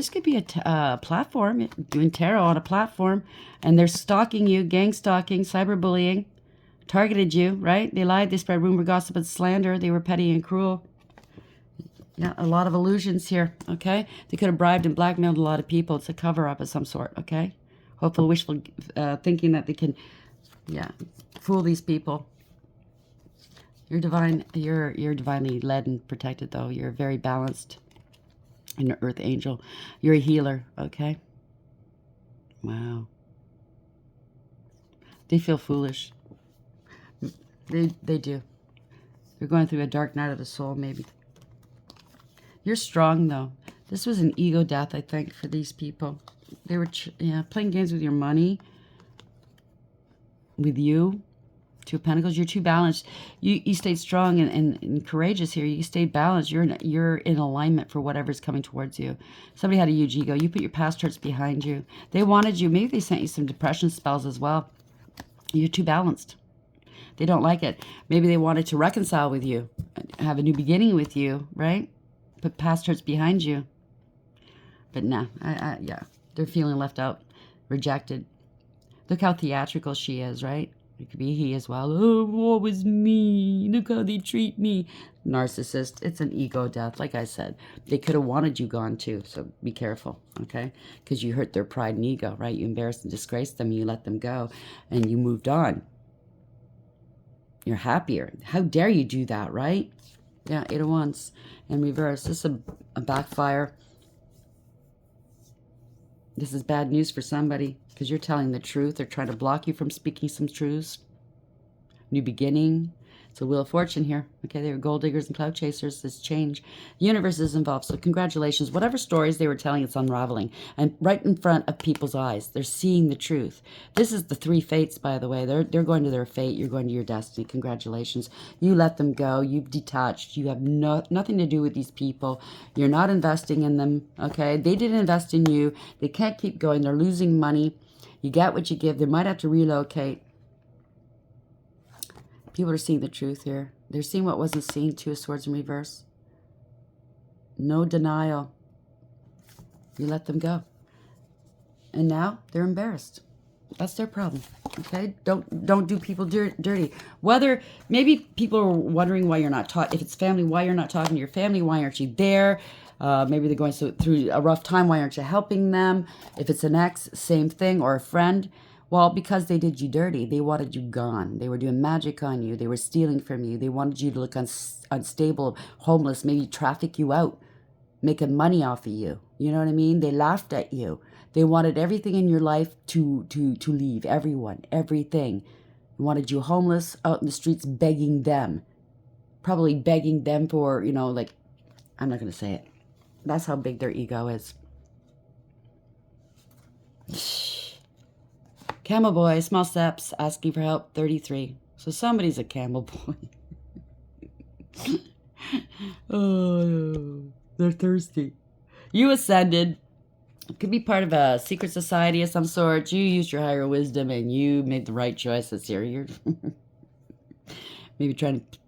A: could be a platform, doing tarot on a platform, and they're stalking you, gang stalking, cyberbullying, targeted you, right? They lied, they spread rumor, gossip, and slander. They were petty and cruel. Yeah, a lot of illusions here, okay? They could have bribed and blackmailed a lot of people. It's a cover-up of some sort, okay? Hopeful, wishful thinking that they can, fool these people. You're divinely led and protected, though. You're very balanced. An earth angel. You're a healer, okay? Wow. They feel foolish. They do. They're going through a dark night of the soul, maybe. You're strong, though. This was an ego death, I think, for these people. They were playing games with your money, with you. 2 of Pentacles. You're too balanced. You stayed strong and courageous here. You stayed balanced. You're in alignment for whatever's coming towards you. Somebody had a huge ego. You put your past hurts behind you. They wanted you. Maybe they sent you some depression spells as well. You're too balanced. They don't like it. Maybe they wanted to reconcile with you, have a new beginning with you, right? Put past hurts behind you. But nah, they're feeling left out, rejected. Look how theatrical she is, right? It could be he as well. Oh, woe is me. Look how they treat me. Narcissist. It's an ego death. Like I said, they could have wanted you gone too. So be careful, okay? Because you hurt their pride and ego, right? You embarrassed and disgraced them. You let them go and you moved on. You're happier. How dare you do that, right? Yeah, 8 of Wands in reverse. This is a backfire. This is bad news for somebody because you're telling the truth. They're trying to block you from speaking some truths. New beginning. It's a Wheel of Fortune here. Okay, they were gold diggers and cloud chasers. This change. The universe is involved. So congratulations. Whatever stories they were telling, it's unraveling. And right in front of people's eyes. They're seeing the truth. This is the 3 fates, by the way. They're going to their fate. You're going to your destiny. Congratulations. You let them go. You've detached. You have nothing to do with these people. You're not investing in them. Okay, they didn't invest in you. They can't keep going. They're losing money. You get what you give. They might have to relocate. People are seeing the truth here. They're seeing what wasn't seen. 2 of Swords in reverse. No denial. You let them go. And now they're embarrassed. That's their problem. Okay? Don't do people dirty. Whether, maybe people are wondering why you're not talking. If it's family, why you're not talking to your family. Why aren't you there? Maybe they're going through a rough time. Why aren't you helping them? If it's an ex, same thing. Or a friend. Well, because they did you dirty. They wanted you gone. They were doing magic on you. They were stealing from you. They wanted you to look unstable, homeless, maybe traffic you out, making money off of you. You know what I mean? They laughed at you. They wanted everything in your life to leave. Everyone, everything. They wanted you homeless, out in the streets begging them. Probably begging them for, you know, like, I'm not going to say it. That's how big their ego is. Camel boy, small steps, asking for help, 33. So somebody's a camel boy. Oh, they're thirsty. You ascended. It could be part of a secret society of some sort. You used your higher wisdom and you made the right choices here. You're maybe trying to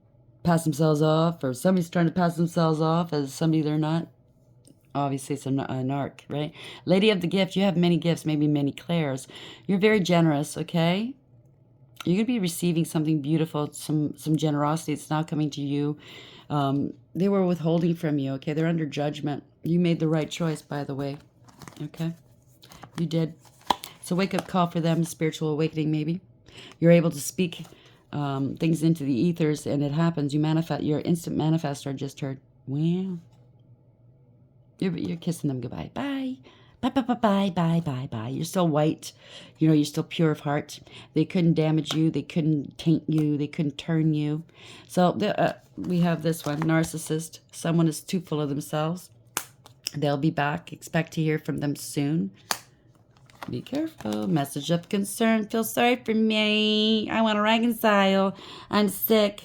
A: pass themselves off, or somebody's trying to pass themselves off as somebody they're not. Obviously, it's a narc, right? Lady of the gift, you have many gifts, maybe many Claires. You're very generous, okay? You're going to be receiving something beautiful, some generosity. It's not coming to you. They were withholding from you, okay? They're under judgment. You made the right choice, by the way, okay? You did. It's a wake-up call for them, spiritual awakening, maybe. You're able to speak things into the ethers, and it happens. You manifest. You're an instant manifestor, I just heard. Wow. You're kissing them goodbye. Bye. Bye, bye, bye, bye, bye, bye, bye. You're still white. You know, you're still pure of heart. They couldn't damage you. They couldn't taint you. They couldn't turn you. So we have this one, narcissist. Someone is too full of themselves. They'll be back. Expect to hear from them soon. Be careful. Message of concern. Feel sorry for me. I want to reconcile. I'm sick.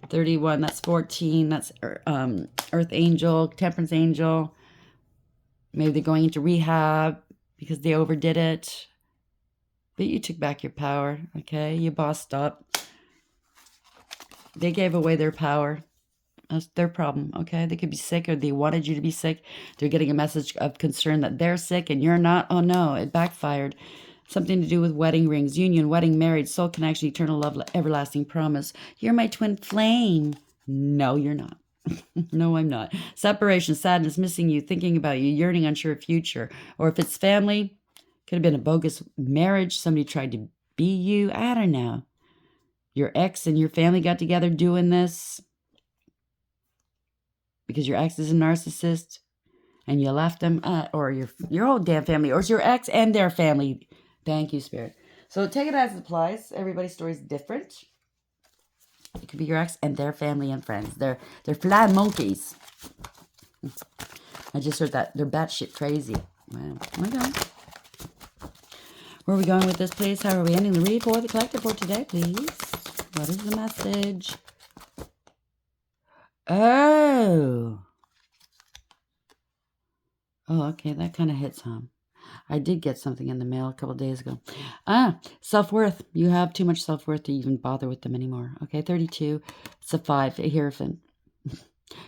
A: 31, that's 14, that's Earth Angel, Temperance Angel. Maybe they're going into rehab because they overdid it. But you took back your power, okay? You bossed up. They gave away their power. That's their problem, okay? They could be sick or they wanted you to be sick. They're getting a message of concern that they're sick and you're not. Oh, no, it backfired. Something to do with wedding rings, union, wedding, marriage, soul connection, eternal love, everlasting promise. You're my twin flame. No, you're not. No, I'm not. Separation, sadness, missing you, thinking about you, yearning, unsure of future. Or if it's family, could have been a bogus marriage. Somebody tried to be you. I don't know. Your ex and your family got together doing this because your ex is a narcissist and you left them, or your whole damn family, or it's your ex and their family. Thank you, Spirit. So take it as it applies. Everybody's story is different. It could be your ex and their family and friends. They're fly monkeys. I just heard that. They're batshit crazy. Wow. Okay. Where are we going with this, please? How are we ending the read for the collective for today, please? What is the message? Oh. Oh, okay. That kind of hits home. I did get something in the mail a couple days ago. Self-worth. You have too much self-worth to even bother with them anymore. Okay, 32. It's a 5, a Hierophant.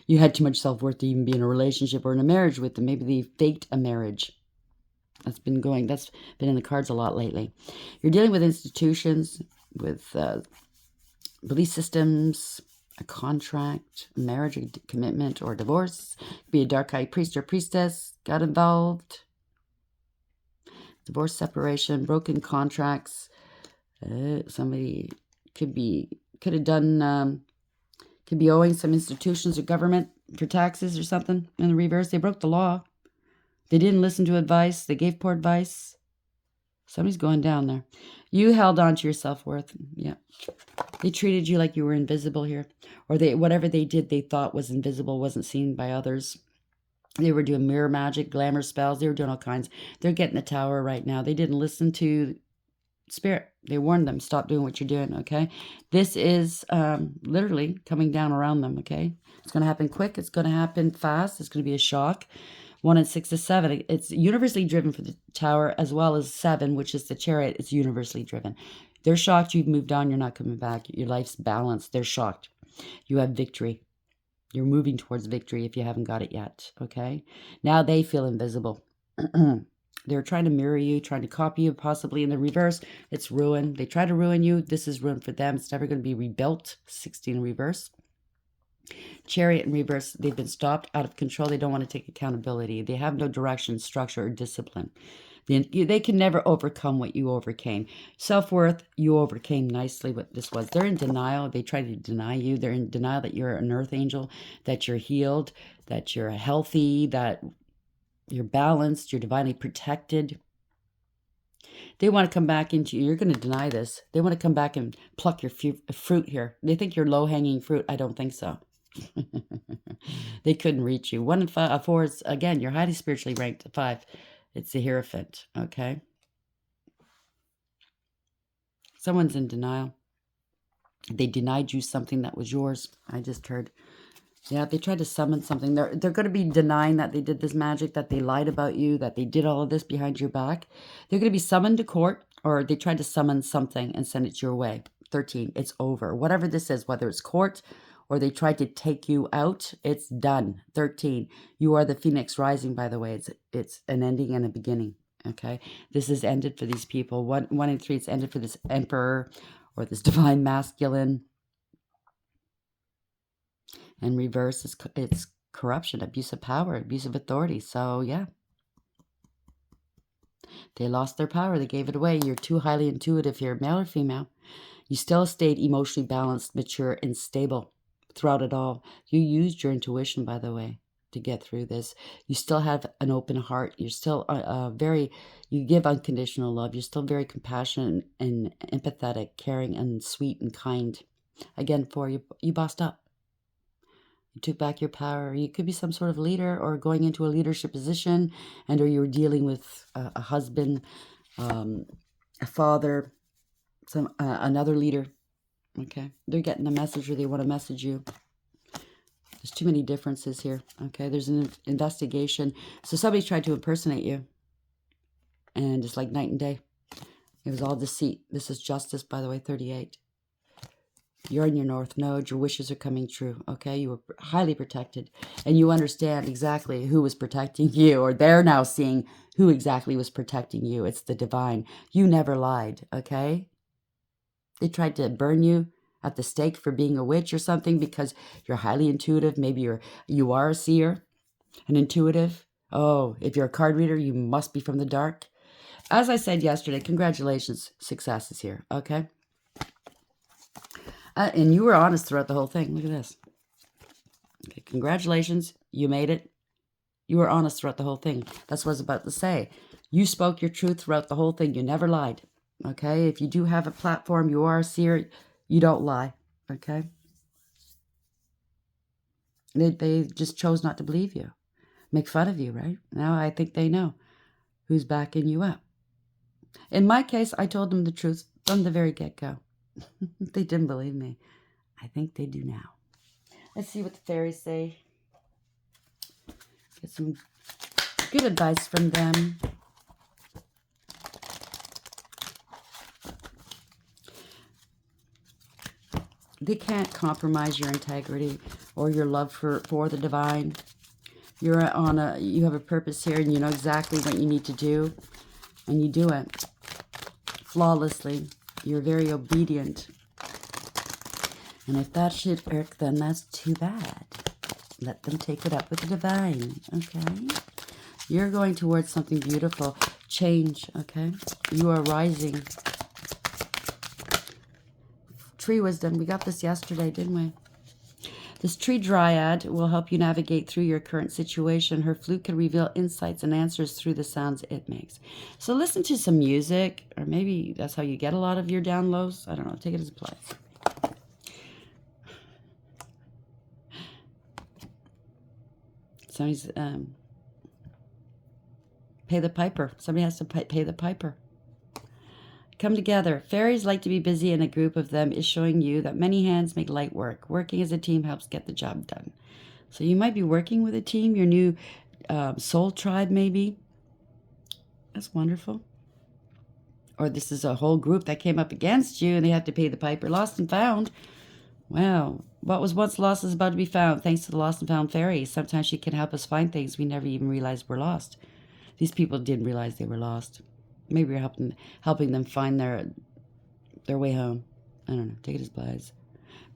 A: You had too much self-worth to even be in a relationship or in a marriage with them. Maybe they faked a marriage. That's been in the cards a lot lately. You're dealing with institutions, with belief systems, a contract, marriage, a commitment, or divorce. Be a dark high priest or priestess got involved. Divorce, separation, broken contracts. Somebody could be owing some institutions or government for taxes or something. In the reverse, they broke the law. They didn't listen to advice. They gave poor advice. Somebody's going down there. You held on to your self-worth. Yeah. They treated you like you were invisible here. Or whatever they did, they thought was invisible, wasn't seen by others. They were doing mirror magic, glamour spells. They were doing all kinds. They're getting the tower right now. They didn't listen to Spirit. They warned them, stop doing what you're doing, okay? This is literally coming down around them, okay? It's going to happen quick. It's going to happen fast. It's going to be a shock. 1 and 6 is 7. It's universally driven for the tower, as well as 7, which is the chariot. It's universally driven. They're shocked you've moved on. You're not coming back. Your life's balanced. They're shocked. You have victory. You're moving towards victory if you haven't got it yet, okay? Now they feel invisible. They're trying to mirror you, trying to copy you, possibly in the reverse. It's ruin. They try to ruin you. This is ruin for them. It's never going to be rebuilt. 16 in reverse. Chariot in reverse. They've been stopped, out of control. They don't want to take accountability. They have no direction, structure, or discipline. They can never overcome what you overcame. Self-worth, you overcame nicely what this was. They're in denial. They try to deny you. They're in denial that you're an earth angel, that you're healed, that you're healthy, that you're balanced, you're divinely protected. They want to come back into you. You're going to deny this. They want to come back and pluck your fruit here. They think you're low-hanging fruit. I don't think so. They couldn't reach you. 1 and 5, 4 is, again, you're highly spiritually ranked. 5, it's the Hierophant, okay? Someone's in denial. They denied you something that was yours. I just heard. Yeah, they tried to summon something. They're going to be denying that they did this magic, that they lied about you, that they did all of this behind your back. They're going to be summoned to court, or they tried to summon something and send it your way. 13, it's over. Whatever this is, whether it's court or they tried to take you out, it's done. 13, you are the phoenix rising, by the way. It's an ending and a beginning, okay? This is ended for these people. 1 and 3, it's ended for this emperor or this divine masculine. And reverse, it's corruption, abuse of power, abuse of authority. So, yeah. They lost their power. They gave it away. You're too highly intuitive here, male or female. You still stayed emotionally balanced, mature, and stable throughout it all. You used your intuition, by the way, to get through this. You still have an open heart. You're still you give unconditional love. You're still very compassionate and empathetic, caring, and sweet and kind. Again, 4, you bossed up. You took back your power. You could be some sort of leader or going into a leadership position, or you were dealing with a husband, a father, another leader. Okay, they're getting a message, or they want to message you. There's too many differences here. Okay, there's an investigation. So somebody tried to impersonate you, and it's like night and day. It was all deceit. This is justice, by the way. 38. You're in your north node. Your wishes are coming true, okay? You were highly protected. And you understand exactly who was protecting you, or they're now seeing who exactly was protecting you. It's the divine. You never lied, okay? They tried to burn you at the stake for being a witch or something because you're highly intuitive. Maybe you are a seer, an intuitive. Oh, if you're a card reader, you must be from the dark. As I said yesterday, congratulations. Success is here, okay? And you were honest throughout the whole thing. Look at this. Okay, congratulations. You made it. You were honest throughout the whole thing. That's what I was about to say. You spoke your truth throughout the whole thing. You never lied. Okay? If you do have a platform, you are a seer, you don't lie. Okay? They just chose not to believe you. Make fun of you, right? Now I think they know who's backing you up. In my case, I told them the truth from the very get-go. They didn't believe me. I think they do now. Let's see what the fairies say. Get some good advice from them. They can't compromise your integrity or your love for the divine. you have a purpose here, and you know exactly what you need to do, and you do it flawlessly. You're very obedient. And if that should irk them, that's too bad. Let them take it up with the divine, okay? You're going towards something beautiful. Change, okay? You are rising. Tree wisdom. We got this yesterday, didn't we? This tree dryad will help you navigate through your current situation. Her flute can reveal insights and answers through the sounds it makes. So listen to some music, or maybe that's how you get a lot of your downloads. I don't know. Take it as a play. Somebody's pay the piper. Somebody has to pay the piper. Come together. Fairies like to be busy, and a group of them is showing you that many hands make light work. Working as a team helps get the job done. So you might be working with a team, your new soul tribe maybe. That's wonderful. Or this is a whole group that came up against you and they have to pay the piper. Lost and found. Wow. What was once lost is about to be found thanks to the lost and found fairy. Sometimes she can help us find things we never even realized were lost. These people didn't realize they were lost. Maybe you're helping them find their way home. I don't know. Take it as plies.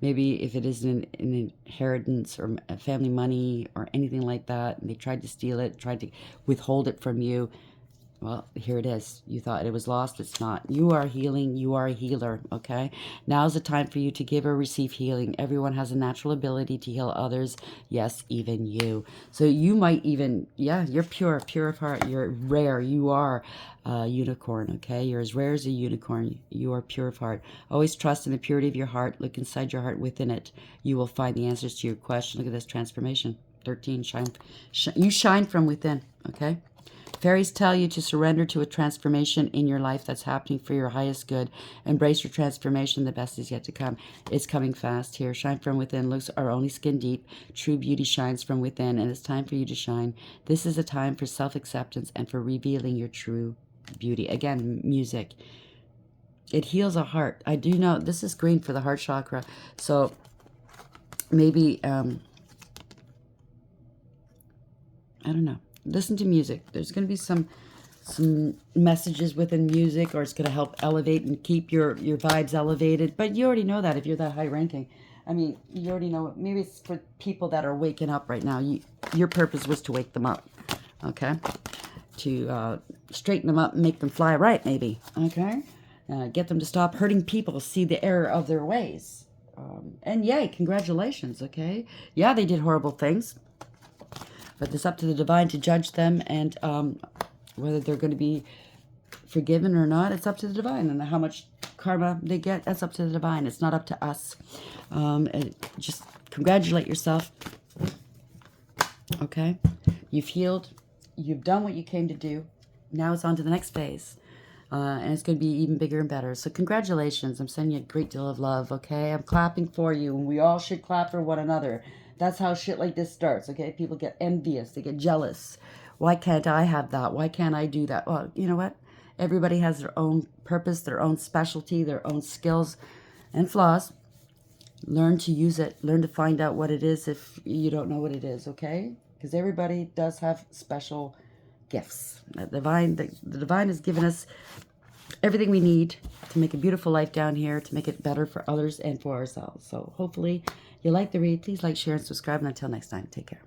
A: Maybe if it is an inheritance or family money or anything like that, and they tried to steal it, tried to withhold it from you, well, here it is. You thought it was lost. It's not. You are healing. You are a healer, okay? Now's the time for you to give or receive healing. Everyone has a natural ability to heal others. Yes, even you. So you might even, yeah, you're pure of heart. You're rare. You are a unicorn, okay? You're as rare as a unicorn. You are pure of heart. Always trust in the purity of your heart. Look inside your heart. Within it, you will find the answers to your question. Look at this transformation. 13, you shine from within, okay? Fairies tell you to surrender to a transformation in your life that's happening for your highest good. Embrace your transformation. The best is yet to come. It's coming fast here. Shine from within. Looks are only skin deep. True beauty shines from within, and it's time for you to shine. This is a time for self-acceptance and for revealing your true beauty. Again, music. It heals a heart. I do know this is green for the heart chakra. So maybe, I don't know. Listen to music. There's going to be some messages within music, or it's going to help elevate and keep your vibes elevated. But you already know that if you're that high ranking. I mean, you already know. Maybe it's for people that are waking up right now. Your purpose was to wake them up, okay? To straighten them up and make them fly right, maybe, okay? Get them to stop hurting people, see the error of their ways. And yay, congratulations, okay? Yeah, they did horrible things. But it's up to the divine to judge them, and whether they're going to be forgiven or not, it's up to the divine. And how much karma they get, that's up to the divine. It's not up to us. Just congratulate yourself. Okay? You've healed. You've done what you came to do. Now it's on to the next phase. And it's going to be even bigger and better. So congratulations. I'm sending you a great deal of love, okay? I'm clapping for you, and we all should clap for one another. That's how shit like this starts, okay? People get envious. They get jealous. Why can't I have that? Why can't I do that? Well, you know what? Everybody has their own purpose, their own specialty, their own skills and flaws. Learn to use it. Learn to find out what it is if you don't know what it is, okay? Because everybody does have special gifts. The divine has given us everything we need to make a beautiful life down here, to make it better for others and for ourselves. So hopefully you like the read. Please like, share, and subscribe. And until next time, take care.